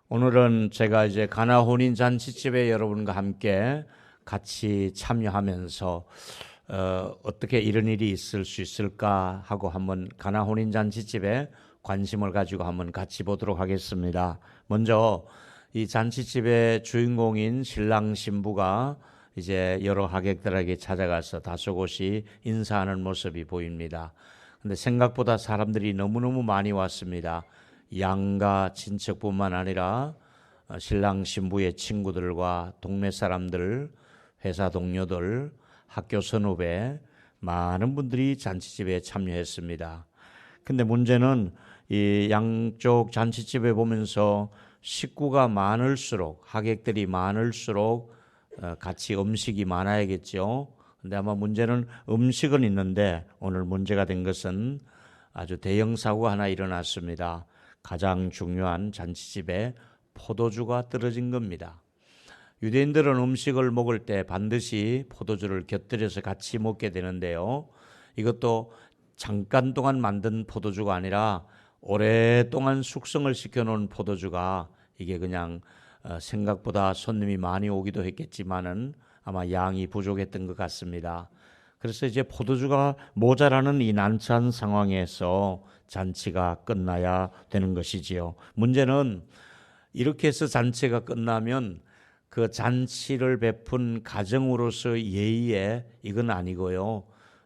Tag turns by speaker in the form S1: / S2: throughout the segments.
S1: 오늘은 제가 이제 가나 혼인 잔치집에 여러분과 함께 같이 참여하면서 어떻게 이런 일이 있을 수 있을까 하고 한번 가나 혼인 잔치집에 관심을 가지고 한번 같이 보도록 하겠습니다. 먼저 이 잔치집의 주인공인 신랑 신부가 이제 여러 하객들에게 찾아가서 다소곳이 인사하는 모습이 보입니다. 근데 생각보다 사람들이 너무너무 많이 왔습니다. 양가 친척뿐만 아니라 신랑 신부의 친구들과 동네 사람들, 회사 동료들, 학교 선후배 많은 분들이 잔치집에 참여했습니다. 근데 문제는 이 양쪽 잔치집에 보면서 식구가 많을수록, 하객들이 많을수록 같이 음식이 많아야겠죠. 근데 아마 문제는 음식은 있는데 오늘 문제가 된 것은 아주 대형 사고가 하나 일어났습니다. 가장 중요한 잔치집에 포도주가 떨어진 겁니다. 유대인들은 음식을 먹을 때 반드시 포도주를 곁들여서 같이 먹게 되는데요. 이것도 잠깐 동안 만든 포도주가 아니라 오랫동안 숙성을 시켜놓은 포도주가 이게 그냥 생각보다 손님이 많이 오기도 했겠지만은 아마 양이 부족했던 것 같습니다. 그래서 이제 포도주가 모자라는 이 난처한 상황에서 잔치가 끝나야 되는 것이지요. 문제는 이렇게 해서 잔치가 끝나면 그 잔치를 베푼 가정으로서 예의에 이건 아니고요.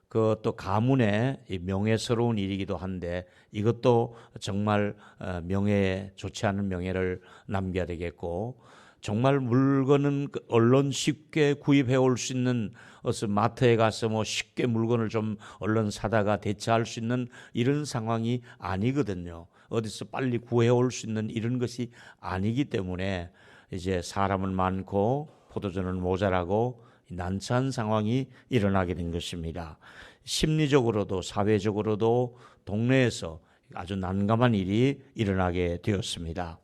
S1: 그것도 가문의 명예스러운 일이기도 한데 이것도 정말 명예에 좋지 않은 명예를 남겨야 되겠고, 정말 물건은 얼른 쉽게 구입해 올 수 있는, 어서 마트에 가서 뭐 쉽게 물건을 좀 얼른 사다가 대체할 수 있는 이런 상황이 아니거든요. 어디서 빨리 구해 올 수 있는 이런 것이 아니기 때문에 이제 사람은 많고 포도주는 모자라고 난처한 상황이 일어나게 된 것입니다. 심리적으로도 사회적으로도 동네에서 아주 난감한 일이 일어나게 되었습니다.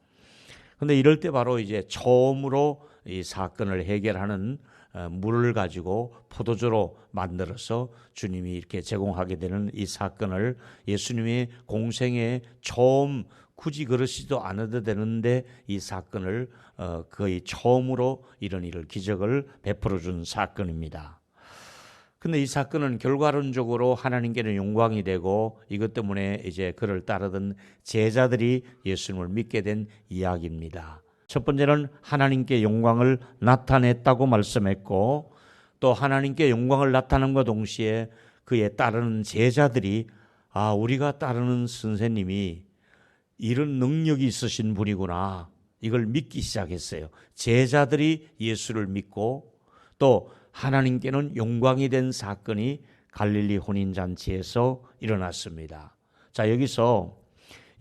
S1: 그런데 이럴 때 바로 이제 처음으로 이 사건을 해결하는 물을 가지고 포도주로 만들어서 주님이 이렇게 제공하게 되는 이 사건을 예수님의 공생에 처음, 굳이 그러시도 않아도 되는데 이 사건을 거의 처음으로 이런 일을, 기적을 베풀어 준 사건입니다. 근데 이 사건은 결과론적으로 하나님께는 영광이 되고 이것 때문에 이제 그를 따르던 제자들이 예수님을 믿게 된 이야기입니다. 첫 번째는 하나님께 영광을 나타냈다고 말씀했고, 또 하나님께 영광을 나타남과 동시에 그에 따르는 제자들이 우리가 따르는 선생님이 이런 능력이 있으신 분이구나, 이걸 믿기 시작했어요. 제자들이 예수를 믿고 또 하나님께는 영광이 된 사건이 갈릴리 혼인잔치에서 일어났습니다. 자, 여기서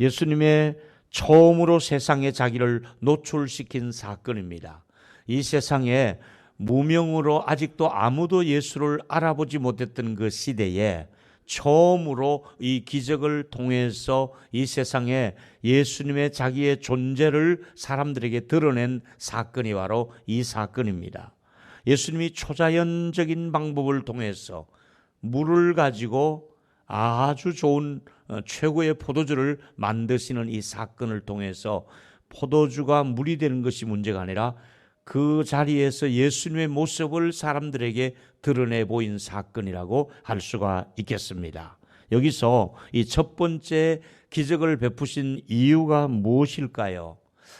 S1: 예수님의 처음으로 세상에 자기를 노출시킨 사건입니다. 이 세상에 무명으로 아직도 아무도 예수를 알아보지 못했던 그 시대에 처음으로 이 기적을 통해서 이 세상에 예수님의 자기의 존재를 사람들에게 드러낸 사건이 바로 이 사건입니다. 예수님이 초자연적인 방법을 통해서 물을 가지고 아주 좋은 최고의 포도주를 만드시는 이 사건을 통해서 포도주가 물이 되는 것이 문제가 아니라 그 자리에서 예수님의 모습을 사람들에게 드러내 보인 사건이라고 할 수가 있겠습니다. 여기서 이 첫 번째 기적을 베푸신 이유가 무엇일까요?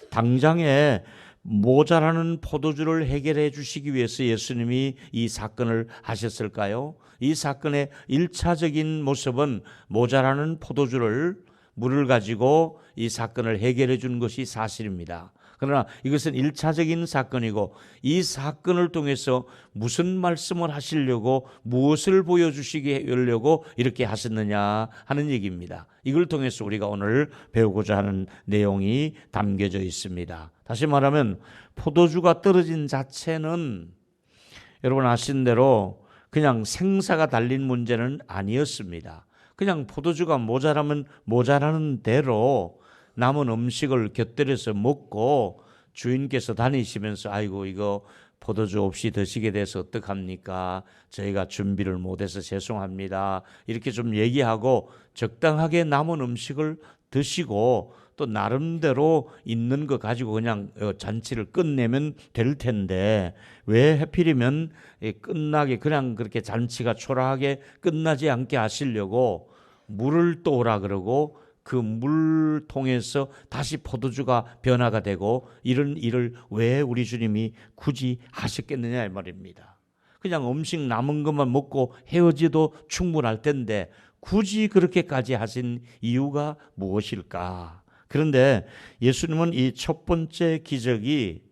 S1: 당장에 모자라는 포도주를 해결해 주시기 위해서 예수님이 이 사건을 하셨을까요? 이 사건의 1차적인 모습은 모자라는 포도주를, 물을 가지고 이 사건을 해결해 주는 것이 사실입니다. 그러나 이것은 1차적인 사건이고, 이 사건을 통해서 무슨 말씀을 하시려고, 무엇을 보여주시게 하려고 이렇게 하셨느냐 하는 얘기입니다. 이걸 통해서 우리가 오늘 배우고자 하는 내용이 담겨져 있습니다. 다시 말하면 포도주가 떨어진 자체는 여러분 아시는 대로 그냥 생사가 달린 문제는 아니었습니다. 그냥 포도주가 모자라면 모자라는 대로 남은 음식을 곁들여서 먹고 주인께서 다니시면서 아이고 이거 포도주 없이 드시게 돼서 어떡합니까? 저희가 준비를 못해서 죄송합니다. 이렇게 좀 얘기하고 적당하게 남은 음식을 드시고 또 나름대로 있는 거 가지고 그냥 잔치를 끝내면 될 텐데 왜 하필이면 끝나게 그냥 그렇게 잔치가 초라하게 끝나지 않게 하시려고 물을 또 오라 그러고 그 물통에서 다시 포도주가 변화가 되고 이런 일을 왜 우리 주님이 굳이 하셨겠느냐 이 말입니다. 그냥 음식 남은 것만 먹고 헤어지도 충분할 텐데 굳이 그렇게까지 하신 이유가 무엇일까? 그런데 예수님은 이 첫 번째 기적이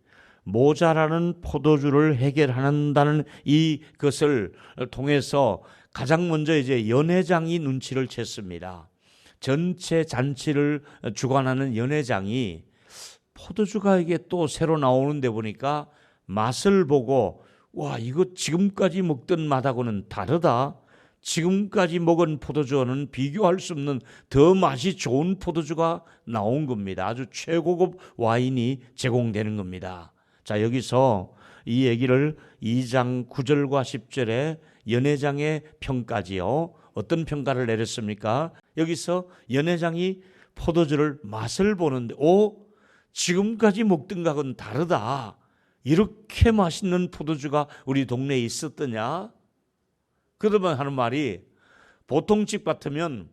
S1: 모자라는 포도주를 해결한다는 이것을 통해서 가장 먼저 이제 연회장이 눈치를 챘습니다. 전체 잔치를 주관하는 연회장이 포도주가 이게 또 새로 나오는데 보니까 맛을 보고 와, 이거 지금까지 먹던 맛하고는 다르다. 지금까지 먹은 포도주와는 비교할 수 없는 더 맛이 좋은 포도주가 나온 겁니다. 아주 최고급 와인이 제공되는 겁니다. 자, 여기서 이 얘기를 2장 9절과 10절에 연회장의 평가지요. 어떤 평가를 내렸습니까? 여기서 연회장이 포도주를 맛을 보는데 지금까지 먹던 것과는 다르다. 이렇게 맛있는 포도주가 우리 동네에 있었더냐? 그러면 하는 말이 보통 집 같으면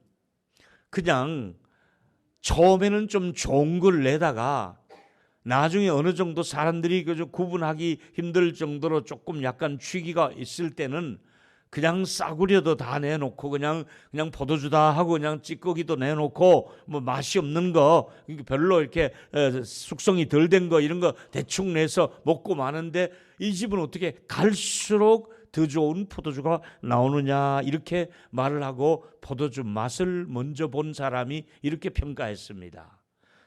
S1: 그냥 처음에는 좀 좋은 걸 내다가 나중에 어느 정도 사람들이 그저 구분하기 힘들 정도로 조금 약간 취기가 있을 때는 그냥 싸구려도 다 내놓고 그냥 포도주다 하고 그냥 찌꺼기도 내놓고 뭐 맛이 없는 거 별로 이렇게 숙성이 덜 된 거 이런 거 대충 내서 먹고 마는데 이 집은 어떻게 갈수록 더 좋은 포도주가 나오느냐 이렇게 말을 하고 포도주 맛을 먼저 본 사람이 이렇게 평가했습니다.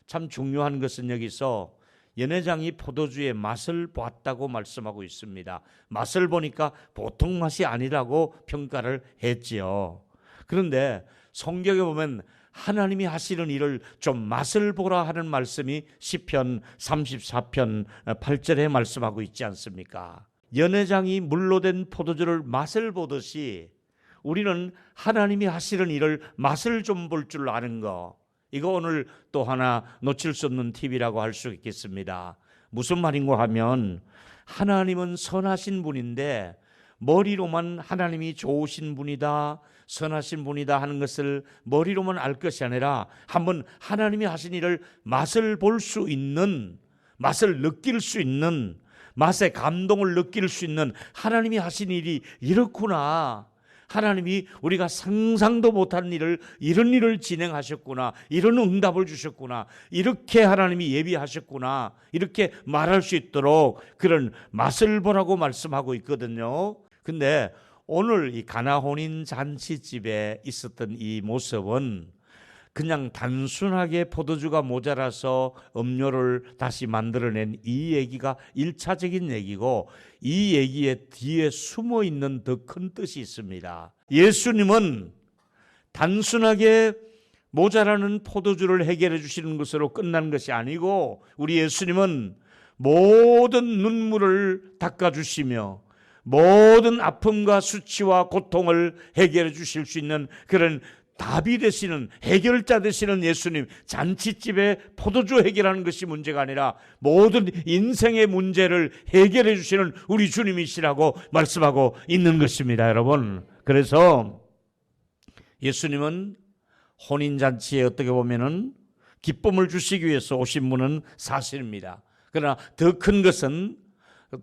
S1: 참 중요한 것은 여기서 연회장이 포도주의 맛을 봤다고 말씀하고 있습니다. 맛을 보니까 보통 맛이 아니라고 평가를 했지요. 그런데 성경에 보면 하나님이 하시는 일을 좀 맛을 보라 하는 말씀이 시편 34편 8절에 말씀하고 있지 않습니까? 연회장이 물로 된 포도주를 맛을 보듯이 우리는 하나님이 하시는 일을 맛을 좀 볼 줄 아는 거, 이거 오늘 또 하나 놓칠 수 없는 팁이라고 할 수 있겠습니다. 무슨 말인가 하면 하나님은 선하신 분인데 머리로만 하나님이 좋으신 분이다, 선하신 분이다 하는 것을 머리로만 알 것이 아니라 한번 하나님이 하신 일을 맛을 볼 수 있는, 맛을 느낄 수 있는, 맛의 감동을 느낄 수 있는 하나님이 하신 일이 이렇구나, 하나님이 우리가 상상도 못한 일을 이런 일을 진행하셨구나, 이런 응답을 주셨구나, 이렇게 하나님이 예비하셨구나, 이렇게 말할 수 있도록 그런 맛을 보라고 말씀하고 있거든요. 근데 오늘 이 가나 혼인 잔치집에 있었던 이 모습은 그냥 단순하게 포도주가 모자라서 음료를 다시 만들어낸 이 얘기가 1차적인 얘기고, 이 얘기의 뒤에 숨어 있는 더 큰 뜻이 있습니다. 예수님은 단순하게 모자라는 포도주를 해결해 주시는 것으로 끝난 것이 아니고, 우리 예수님은 모든 눈물을 닦아주시며 모든 아픔과 수치와 고통을 해결해 주실 수 있는 그런 답이 되시는, 해결자 되시는 예수님, 잔치집에 포도주 해결하는 것이 문제가 아니라 모든 인생의 문제를 해결해 주시는 우리 주님이시라고 말씀하고 있는 것입니다, 여러분. 그래서 예수님은 혼인잔치에 어떻게 보면은 기쁨을 주시기 위해서 오신 분은 사실입니다. 그러나 더 큰 것은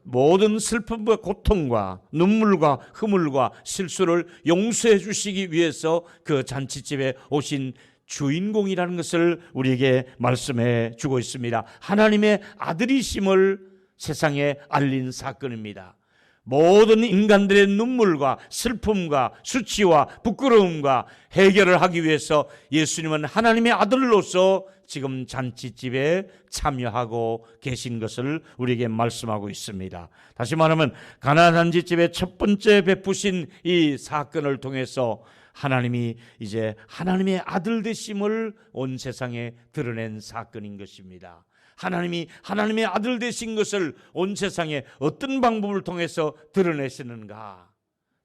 S1: 모든 슬픔과 고통과 눈물과 흐물과 실수를 용서해 주시기 위해서 그 잔치집에 오신 주인공이라는 것을 우리에게 말씀해 주고 있습니다. 하나님의 아들이심을 세상에 알린 사건입니다. 모든 인간들의 눈물과 슬픔과 수치와 부끄러움과 해결을 하기 위해서 예수님은 하나님의 아들로서 지금 잔치집에 참여하고 계신 것을 우리에게 말씀하고 있습니다. 다시 말하면 가나 잔치집의 첫 번째 베푸신 이 사건을 통해서 하나님이 이제 하나님의 아들 되심을 온 세상에 드러낸 사건인 것입니다. 하나님이 하나님의 아들 되신 것을 온 세상에 어떤 방법을 통해서 드러내시는가?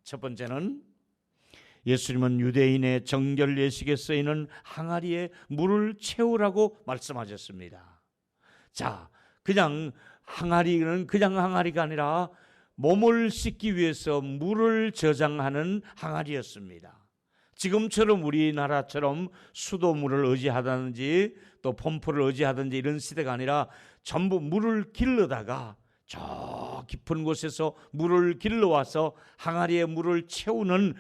S1: 첫 번째는 예수님은 유대인의 정결 예식에 쓰이는 항아리에 물을 채우라고 말씀하셨습니다. 자, 그냥 항아리는 그냥 항아리가 아니라 몸을 씻기 위해서 물을 저장하는 항아리였습니다. 지금처럼 우리나라처럼 수도물을 의지하든지 또 펌프를 의지하든지 이런 시대가 아니라 전부 물을 길러다가 저 깊은 곳에서 물을 길러와서 항아리에 물을 채우는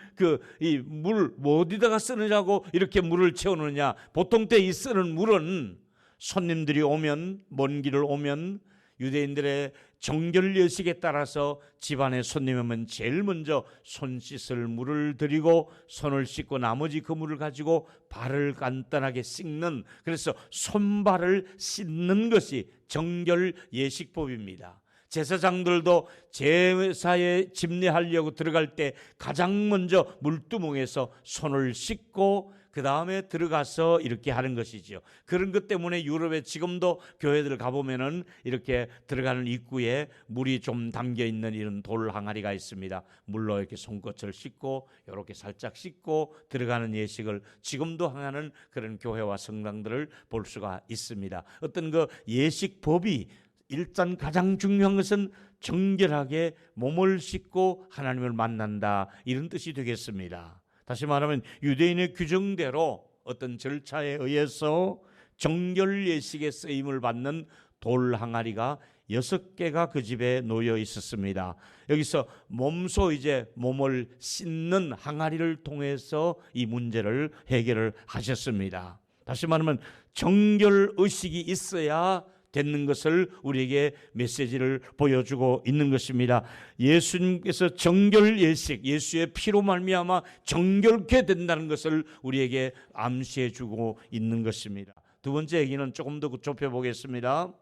S1: 이 물 어디다가 쓰느냐고 이렇게 물을 채우느냐. 보통 때 이 쓰는 물은 손님들이 오면, 먼 길을 오면 유대인들의 정결 예식에 따라서 집안에 손님이 오면 제일 먼저 손 씻을 물을 드리고 손을 씻고 나머지 그 물을 가지고 발을 간단하게 씻는, 그래서 손발을 씻는 것이 정결 예식법입니다. 제사장들도 제사에 집례하려고 들어갈 때 가장 먼저 물두멍에서 손을 씻고 그 다음에 들어가서 이렇게 하는 것이죠. 그런 것 때문에 유럽에 지금도 교회들 가보면은 이렇게 들어가는 입구에 물이 좀 담겨 있는 이런 돌 항아리가 있습니다. 물로 이렇게 손끝을 씻고 이렇게 살짝 씻고 들어가는 예식을 지금도 하는 그런 교회와 성당들을 볼 수가 있습니다. 어떤 그 예식법이 일단 가장 중요한 것은 정결하게 몸을 씻고 하나님을 만난다, 이런 뜻이 되겠습니다. 다시 말하면 유대인의 규정대로 어떤 절차에 의해서 정결 예식에 쓰임을 받는 돌 항아리가 6개가 그 집에 놓여 있었습니다. 여기서 몸소 이제 몸을 씻는 항아리를 통해서 이 문제를 해결을 하셨습니다. 다시 말하면 정결 의식이 있어야 되는 것을 우리에게 메시지를 보여주고 있는 것입니다. 예수님께서 정결 예식, 예수의 피로 말미암아 정결케 된다는 것을 우리에게 암시해 주고 있는 것입니다. 두 번째 얘기는 조금 더 좁혀 보겠습니다.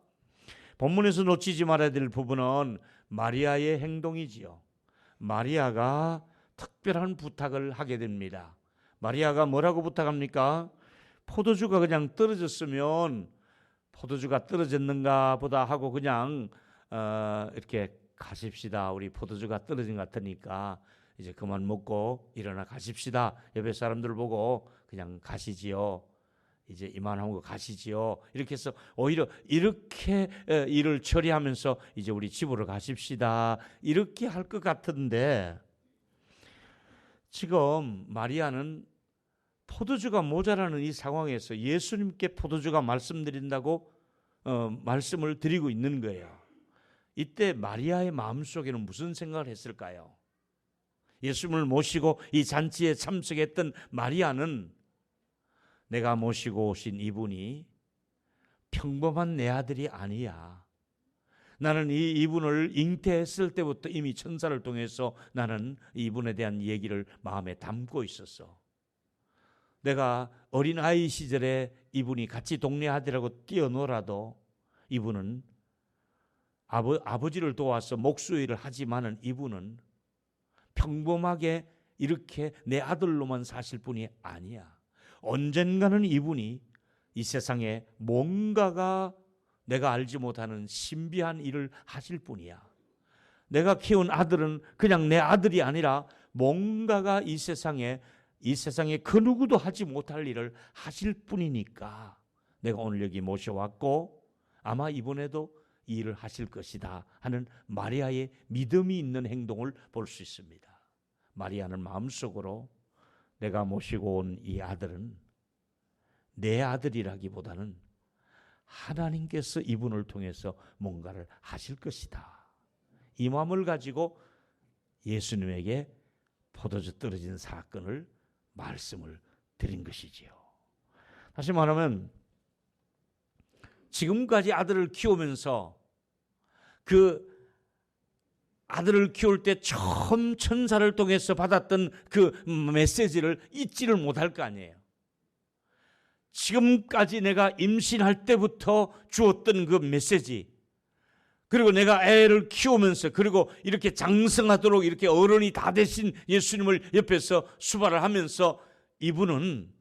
S1: 본문에서 놓치지 말아야 될 부분은 마리아의 행동이지요. 마리아가 특별한 부탁을 하게 됩니다. 마리아가 뭐라고 부탁합니까? 포도주가 그냥 떨어졌으면 포도주가 떨어졌는가 보다 하고 그냥 이렇게 가십시다. 우리 포도주가 떨어진 것 같으니까 이제 그만 먹고 일어나 가십시다. 옆에 사람들 보고 그냥 가시지요. 이제 이만하고 가시지요. 이렇게 해서 오히려 이렇게 일을 처리하면서 이제 우리 집으로 가십시다. 이렇게 할 것 같은데 지금 마리아는 포도주가 모자라는 이 상황에서 예수님께 포도주가 말씀드린다고 말씀을 드리고 있는 거예요. 이때 마리아의 마음속에는 무슨 생각을 했을까요? 예수님을 모시고 이 잔치에 참석했던 마리아는 내가 모시고 오신 이분이 평범한 내 아들이 아니야. 나는 이분을 잉태했을 때부터 이미 천사를 통해서 나는 이분에 대한 얘기를 마음에 담고 있었어. 내가 어린아이 시절에 이분이 같이 동네 아들하고 뛰어놀아도 이분은 아버지를 도와서 목수일을 하지만은 이분은 평범하게 이렇게 내 아들로만 사실 분이 아니야. 언젠가는 이분이 이 세상에 뭔가가 내가 알지 못하는 신비한 일을 하실 분이야. 내가 키운 아들은 그냥 내 아들이 아니라 뭔가가 이 세상에 그 누구도 하지 못할 일을 하실 분이니까 내가 오늘 여기 모셔왔고 아마 이번에도 이 일을 하실 것이다 하는 마리아의 믿음이 있는 행동을 볼 수 있습니다. 마리아는 마음속으로 내가 모시고 온 이 아들은 내 아들이라기보다는 하나님께서 이분을 통해서 뭔가를 하실 것이다. 이 마음을 가지고 예수님에게 포도주 떨어진 사건을 말씀을 드린 것이지요. 다시 말하면 지금까지 아들을 키우면서 그 아들을 키울 때 처음 천사를 통해서 받았던 그 메시지를 잊지를 못할 거 아니에요. 지금까지 내가 임신할 때부터 주었던 그 메시지, 그리고 내가 애를 키우면서 그리고 이렇게 장성하도록 이렇게 어른이 다 되신 예수님을 옆에서 수발을 하면서 이분은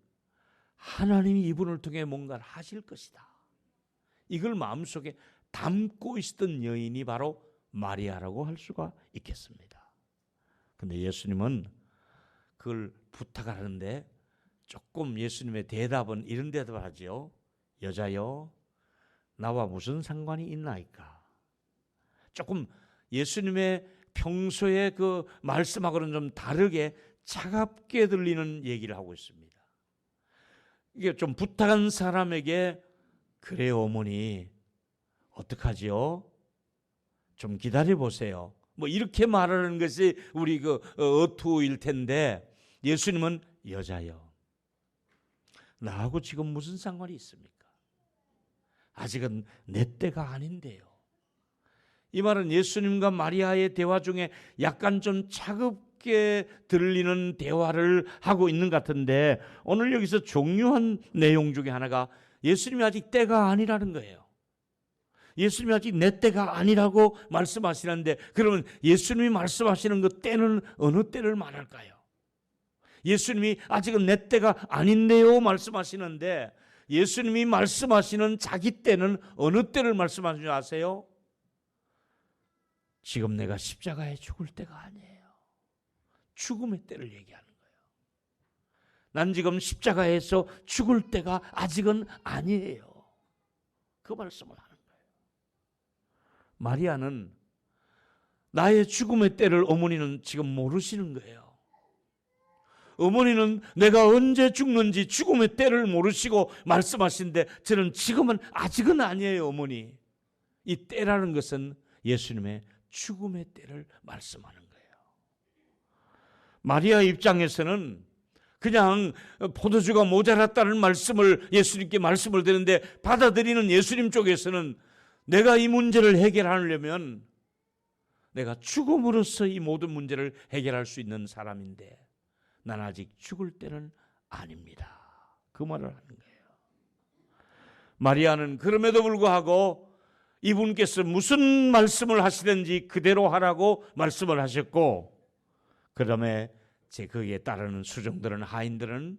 S1: 하나님이 이분을 통해 뭔가를 하실 것이다. 이걸 마음속에 담고 있었던 여인이 바로 마리아라고 할 수가 있겠습니다. 근데 예수님은 그걸 부탁하는데 조금 예수님의 대답은 이런 대답을 하지요. 여자여, 나와 무슨 상관이 있나이까? 조금 예수님의 평소에 그 말씀하고는 좀 다르게 차갑게 들리는 얘기를 하고 있습니다. 이게 좀 부탁한 사람에게 그래요 어머니 어떡하지요? 좀 기다려 보세요. 뭐 이렇게 말하는 것이 우리 그 어투일 텐데 예수님은 여자여, 나하고 지금 무슨 상관이 있습니까? 아직은 내 때가 아닌데요. 이 말은 예수님과 마리아의 대화 중에 약간 좀 차갑게 들리는 대화를 하고 있는 것 같은데 오늘 여기서 중요한 내용 중에 하나가 예수님이 아직 때가 아니라는 거예요. 예수님이 아직 내 때가 아니라고 말씀하시는데 그러면 예수님이 말씀하시는 그 때는 어느 때를 말할까요? 예수님이 아직은 내 때가 아닌데요 말씀하시는데 예수님이 말씀하시는 자기 때는 어느 때를 말씀하시는지 아세요? 지금 내가 십자가에 죽을 때가 아니에요. 죽음의 때를 얘기하는 거예요. 난 지금 십자가에서 죽을 때가 아직은 아니에요. 그 말씀을 하는 거예요. 마리아는 나의 죽음의 때를 어머니는 지금 모르시는 거예요. 어머니는 내가 언제 죽는지 죽음의 때를 모르시고 말씀하시는데 저는 지금은 아직은 아니에요 어머니. 이 때라는 것은 예수님의 죽음의 때를 말씀하는 거예요. 마리아 입장에서는 그냥 포도주가 모자랐다는 말씀을 예수님께 말씀을 드리는데 받아들이는 예수님 쪽에서는 내가 이 문제를 해결하려면 내가 죽음으로써 이 모든 문제를 해결할 수 있는 사람인데 난 아직 죽을 때는 아닙니다. 그 말을 하는 거예요. 마리아는 그럼에도 불구하고 이분께서 무슨 말씀을 하시든지 그대로 하라고 말씀을 하셨고 그 다음에 거기에 따르는 수종들은 하인들은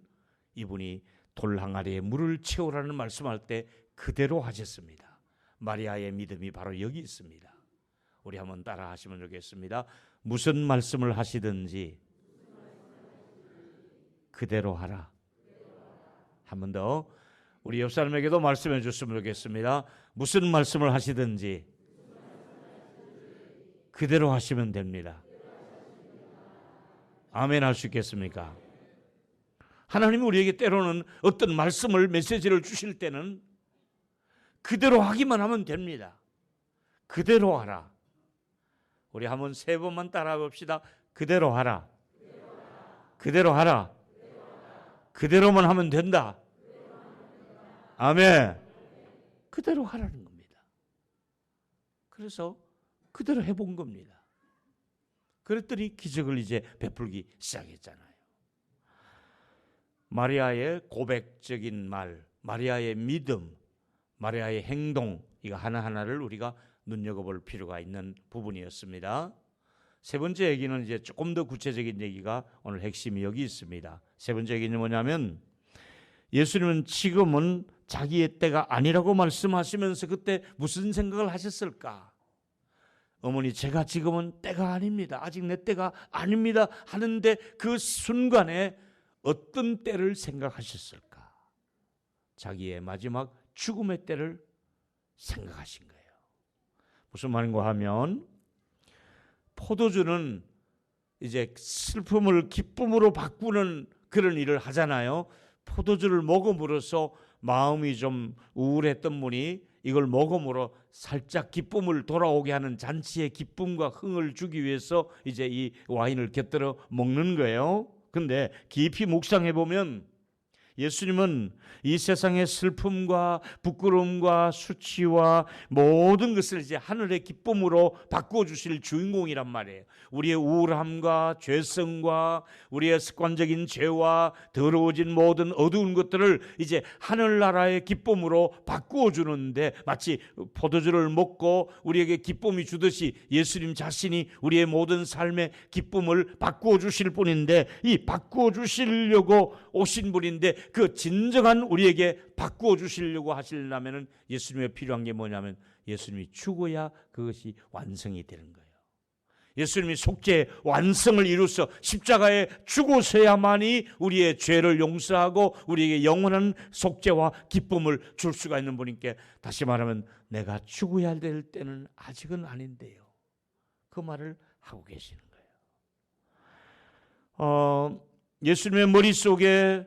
S1: 이분이 돌 항아리에 물을 채우라는 말씀할 때 그대로 하셨습니다. 마리아의 믿음이 바로 여기 있습니다. 우리 한번 따라 하시면 좋겠습니다. 무슨 말씀을 하시든지 그대로 하라. 한 번 더 우리 옆 사람에게도 말씀해 줬으면 좋겠습니다. 무슨 말씀을 하시든지 그대로 하시면 됩니다. 아멘 할 수 있겠습니까? 하나님이 우리에게 때로는 어떤 말씀을 메시지를 주실 때는 그대로 하기만 하면 됩니다. 그대로 하라. 우리 한번 3번만 따라해 봅시다. 그대로 하라. 그대로 하라. 그대로만 하면 된다. 아멘. 그대로 하라는 겁니다. 그래서 그대로 해본 겁니다. 그랬더니 기적을 이제 베풀기 시작했잖아요. 마리아의 고백적인 말, 마리아의 믿음, 마리아의 행동, 이거 하나하나를 우리가 눈여겨볼 필요가 있는 부분이었습니다. 세 번째 얘기는 이제 조금 더 구체적인 얘기가 오늘 핵심이 여기 있습니다. 세 번째 얘기는 뭐냐면 예수님은 지금은 자기의 때가 아니라고 말씀하시면서 그때 무슨 생각을 하셨을까? 어머니 제가 지금은 때가 아닙니다. 아직 내 때가 아닙니다. 하는데 그 순간에 어떤 때를 생각하셨을까? 자기의 마지막 죽음의 때를 생각하신 거예요. 무슨 말인가 하면 포도주는 이제 슬픔을 기쁨으로 바꾸는 그런 일을 하잖아요. 포도주를 먹음으로써 마음이 좀 우울했던 분이 이걸 먹음으로 살짝 기쁨을 돌아오게 하는 잔치의 기쁨과 흥을 주기 위해서 이제 이 와인을 곁들여 먹는 거예요. 근데 깊이 묵상해 보면 예수님은 이 세상의 슬픔과 부끄러움과 수치와 모든 것을 이제 하늘의 기쁨으로 바꾸어 주실 주인공이란 말이에요. 우리의 우울함과 죄성과 우리의 습관적인 죄와 더러워진 모든 어두운 것들을 이제 하늘나라의 기쁨으로 바꾸어 주는데 마치 포도주를 먹고 우리에게 기쁨이 주듯이 예수님 자신이 우리의 모든 삶의 기쁨을 바꾸어 주실 분인데 이 바꾸어 주시려고 오신 분인데 그 진정한 우리에게 바꾸어 주시려고 하시려면 예수님의 필요한 게 뭐냐면 예수님이 죽어야 그것이 완성이 되는 거예요. 예수님이 속죄 완성을 이루어서 십자가에 죽으셔야만이 우리의 죄를 용서하고 우리에게 영원한 속죄와 기쁨을 줄 수가 있는 분인께, 다시 말하면 내가 죽어야 될 때는 아직은 아닌데요, 그 말을 하고 계시는 거예요. 예수님의 머릿속에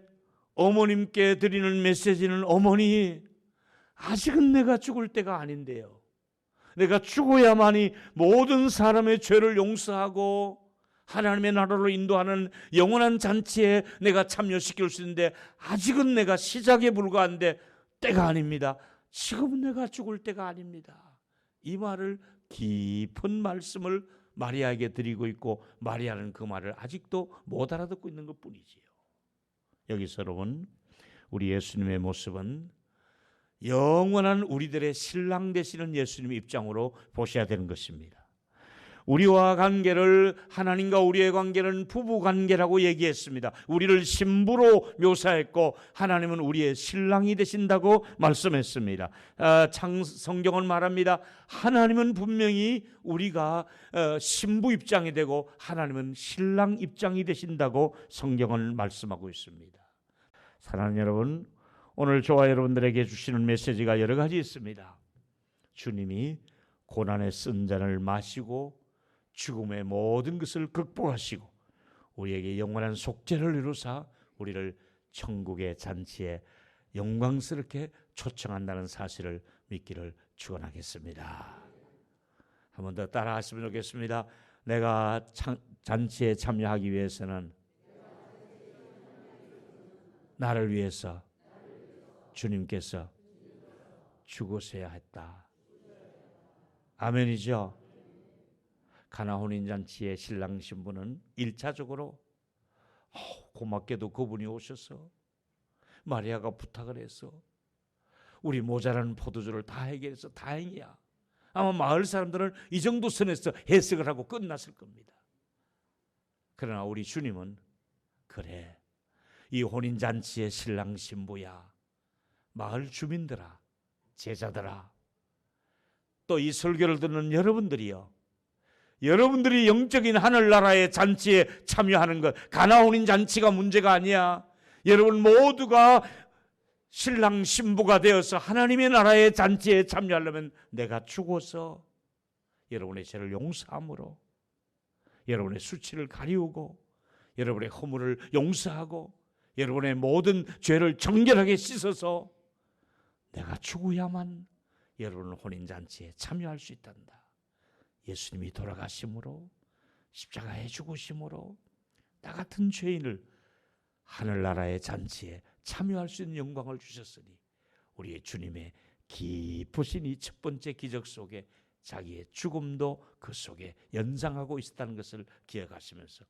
S1: 어머님께 드리는 메시지는, 어머니, 아직은 내가 죽을 때가 아닌데요, 내가 죽어야만이 모든 사람의 죄를 용서하고 하나님의 나라로 인도하는 영원한 잔치에 내가 참여시킬 수 있는데, 아직은 내가 시작에 불과한데 때가 아닙니다. 지금은 내가 죽을 때가 아닙니다. 이 말을, 깊은 말씀을 마리아에게 드리고 있고, 마리아는 그 말을 아직도 못 알아듣고 있는 것뿐이지요. 여기서 여러분, 우리 예수님의 모습은 영원한 우리들의 신랑 되시는 예수님의 입장으로 보셔야 되는 것입니다. 우리와 관계를, 하나님과 우리의 관계는 부부 관계라고 얘기했습니다. 우리를 신부로 묘사했고 하나님은 우리의 신랑이 되신다고 말씀했습니다. 성경은 말합니다. 하나님은 분명히 우리가 신부 입장이 되고 하나님은 신랑 입장이 되신다고 성경은 말씀하고 있습니다. 사랑하는 여러분, 오늘 저와 여러분들에게 주시는 메시지가 여러 가지 있습니다. 주님이 고난의 쓴 잔을 마시고 죽음의 모든 것을 극복하시고 우리에게 영원한 속죄를 이루사 우리를 천국의 잔치에 영광스럽게 초청한다는 사실을 믿기를 축원하겠습니다. 한 번 더 따라하시면 좋겠습니다. 내가 잔치에 참여하기 위해서는 나를 위해서 주님께서 죽으셔야 했다. 아멘이죠. 가나 혼인잔치의 신랑 신부는 1차적으로 고맙게도 그분이 오셔서 마리아가 부탁을 해서 우리 모자라는 포도주를 다 해결해서 다행이야. 아마 마을 사람들은 이 정도 선에서 해석을 하고 끝났을 겁니다. 그러나 우리 주님은, 그래, 이 혼인잔치의 신랑 신부야, 마을 주민들아, 제자들아, 또 이 설교를 듣는 여러분들이요, 여러분들이 영적인 하늘나라의 잔치에 참여하는 것, 가나 혼인 잔치가 문제가 아니야. 여러분 모두가 신랑 신부가 되어서 하나님의 나라의 잔치에 참여하려면 내가 죽어서 여러분의 죄를 용서함으로, 여러분의 수치를 가리우고, 여러분의 허물을 용서하고, 여러분의 모든 죄를 정결하게 씻어서 내가 죽어야만 여러분 혼인잔치에 참여할 수 있단다. 예수님이 돌아가심으로, 십자가에 죽으심으로 나 같은 죄인을 하늘나라의 잔치에 참여할 수 있는 영광을 주셨으니, 우리의 주님의 깊으신 이 첫 번째 기적 속에 자기의 죽음도 그 속에 연상하고 있었다는 것을 기억하시면서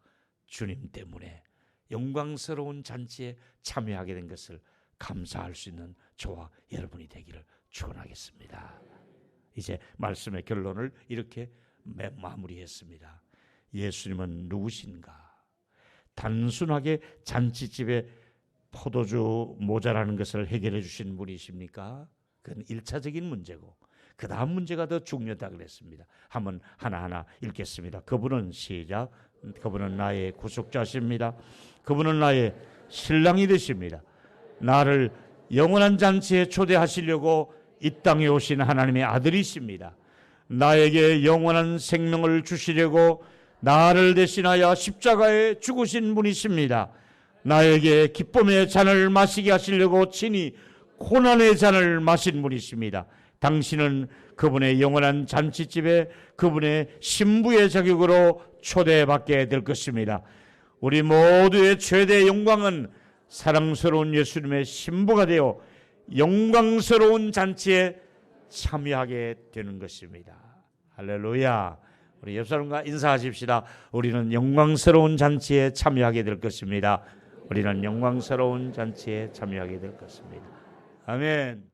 S1: 주님 때문에 영광스러운 잔치에 참여하게 된 것을 감사할 수 있는 저와 여러분이 되기를 축원하겠습니다. 이제 말씀의 결론을 이렇게 마무리했습니다. 예수님은 누구신가? 단순하게 잔치집에 포도주 모자라는 것을 해결해 주신 분이십니까? 그건 1차적인 문제고, 그 다음 문제가 더 중요하다고 그랬습니다. 한번 하나하나 읽겠습니다. 그분은, 시작, 그분은 나의 구속자십니다. 그분은 나의 신랑이 되십니다. 나를 영원한 잔치에 초대하시려고 이 땅에 오신 하나님의 아들이십니다. 나에게 영원한 생명을 주시려고 나를 대신하여 십자가에 죽으신 분이십니다. 나에게 기쁨의 잔을 마시게 하시려고 친히 고난의 잔을 마신 분이십니다. 당신은 그분의 영원한 잔치집에 그분의 신부의 자격으로 초대받게 될 것입니다. 우리 모두의 최대 영광은 사랑스러운 예수님의 신부가 되어 영광스러운 잔치에 참여하게 되는 것입니다. 할렐루야. 우리 옆 사람과 인사하십시다. 우리는 영광스러운 잔치에 참여하게 될 것입니다. 우리는 영광스러운 잔치에 참여하게 될 것입니다. 아멘.